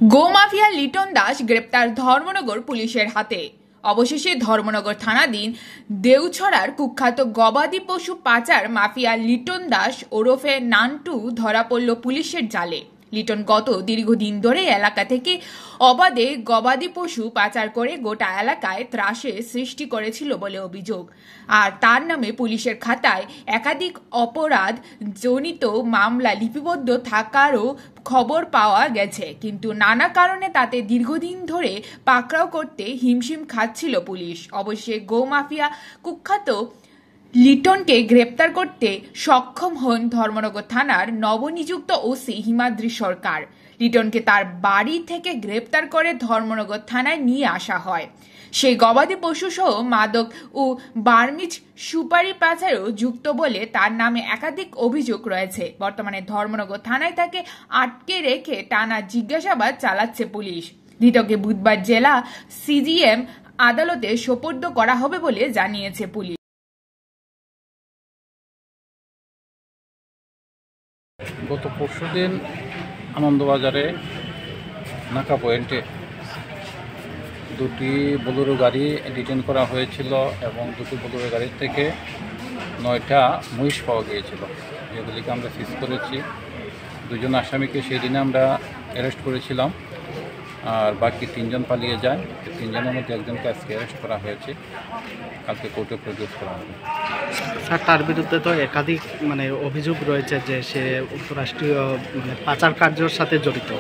গোমাফিয়া লিটন দাস গ্রেপ্তার ধর্মনগর পুলিশের হাতে। অবশেষে ধর্মনগর থানাধীন দেউছড়ার কুখ্যাত গবাদি পশু পাচার মাফিয়া লিটন দাস ওরফে নান্টু ধরা পড়ল পুলিশের জালে। লিটন দীর্ঘদিন ধরে এলাকা থেকে অবাধে গবাদি পশু পাচার করে গোটা এলাকায় ত্রাসের সৃষ্টি করেছিল বলে অভিযোগ। আর তার নামে পুলিশের খাতায় একাধিক অপরাধ জনিত মামলা লিপিবদ্ধ থাকারও খবর পাওয়া গেছে, কিন্তু নানা কারণে তাতে দীর্ঘদিন ধরে পাকড়াও করতে হিমশিম খাচ্ছিল পুলিশ। অবশ্যই গোমাফিয়া কুখ্যাত লিটনকে গ্রেপ্তার করতে সক্ষম হন ধর্মনগর থানার নবনিযুক্ত ওসি হিমাদ্রি সরকার। লিটনকে তার বাড়ি থেকে গ্রেপ্তার করে ধর্মনগর থানায় নিয়ে আসা হয়। সেই গবাদি পশু সহ মাদক ও বার্মিজ সুপারি পাচারেও যুক্ত বলে তার নামে একাধিক অভিযোগ রয়েছে। বর্তমানে ধর্মনগর থানায় তাকে আটকে রেখে টানা জিজ্ঞাসাবাদ চালাচ্ছে পুলিশ। ধৃতকে বুধবার জেলা সিজিএম আদালতে সোপর্দ করা হবে বলে জানিয়েছে পুলিশ। গত পরশুদিন আনন্দবাজারে নাকা পয়েন্টে দুটি বোলেরো গাড়ি ডিটেইন করা হয়েছিল এবং দুটি বোলেরো গাড়ির থেকে 9টা মহিষ পাওয়া গিয়েছিল, যেগুলিকে আমরা সিজ করেছি। দুজন আসামিকে সেই দিনে আমরা অ্যারেস্ট করেছিলাম, আর বাকি 3জন পালিয়ে যায়। 3জনের মধ্যে একজনকে আজকে অ্যারেস্ট করা হয়েছে, কালকে কোর্টে প্রডিউস করা হবে। স্যার, তার বিরুদ্ধে তো একাধিক অভিযোগ রয়েছে যে সে যুক্তরাষ্ট্রীয় পাচার কার্যের সাথে জড়িত।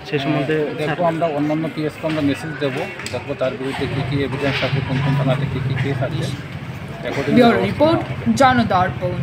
সেই সম্বন্ধে দেখো, আমরা অন্যান্য পিএসকে আমরা মেসেজ দেবো, দেখবো তার বিরুদ্ধে কী কী এভিডেন্স আছে, কোন কোন থানাতে কী কী কেস আছে। রিপোর্ট জনদর্পণ।